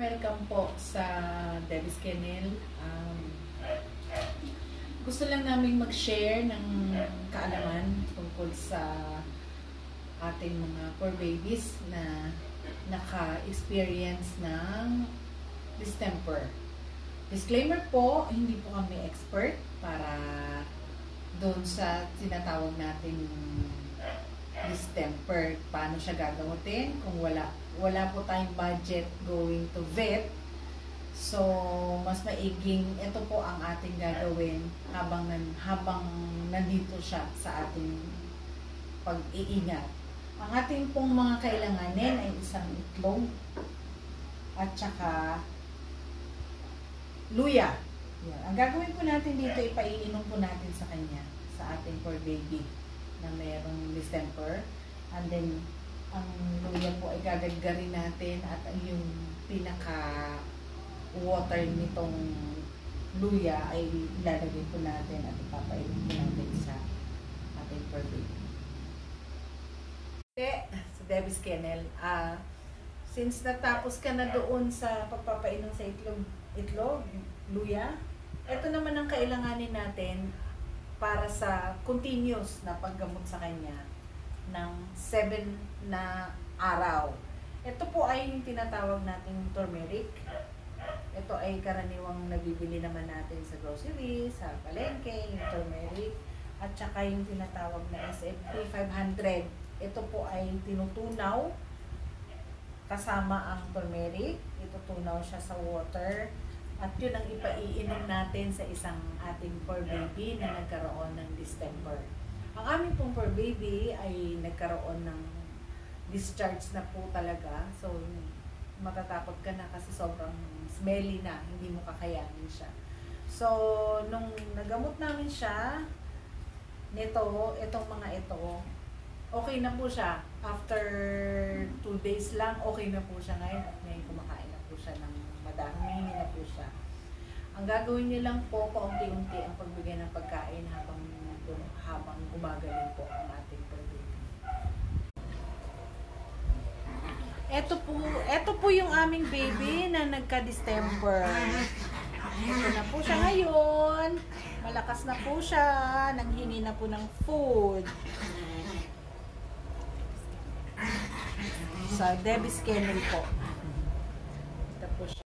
Welcome po sa Debbie's Kennel. Gusto lang namin mag-share ng kaalaman tungkol sa ating mga poor babies na naka-experience ng distemper. Disclaimer po, hindi po kami expert para doon sa tinatawag nating distemper. Paano siya gagamutin kung wala po tayong budget going to vet. So, mas maiging ito po ang ating gagawin habang nandito siya sa ating pag-iingat. Ang ating pong mga kailanganin ay isang itlog at saka luya. Yan. Ang gagawin po natin dito, ipaiinom po natin sa kanya, sa ating poor baby na mayroong distemper. And then, ang luya po ay gagagarin natin at yung pinaka-water nitong luya ay ilalagay po natin at ipapainom po natin sa ating poor baby. Sa Debbie's Kennel, since natapos ka na doon sa pagpapainom sa itlog, luya, ito naman ang kailanganin natin para sa continuous na paggamot sa kanya ng 7 na araw. Ito po ay yung tinatawag nating turmeric. Ito ay karaniwang nabibili naman natin sa grocery, sa palengke, yung turmeric. At saka yung tinatawag na SFP 500. Ito po ay tinutunaw kasama ang turmeric. Itutunaw siya sa water. At yun ang ipaiinom natin sa isang ating poor baby na nagkaroon ng distemper. Ang aming pong poor baby ay nagkaroon ng discharge na po talaga. So, matatakot ka na kasi sobrang smelly na. Hindi mo kakayanin siya. So, nung nagamot namin siya, itong mga ito, okay na po siya. After 2 days lang, okay na po siya ngayon. At ngayon kumakain na po siya ng madami na po siya. Ang gagawin niyo lang po, paunti-unti ang pagbigay ng pagkain habang gumagaling po ang ating baby. Ito po yung aming baby na nagka-distemper. Ito na po siya ngayon. Malakas na po siya. Nanghingi na po ng food. Sa Debbie's Kennel po.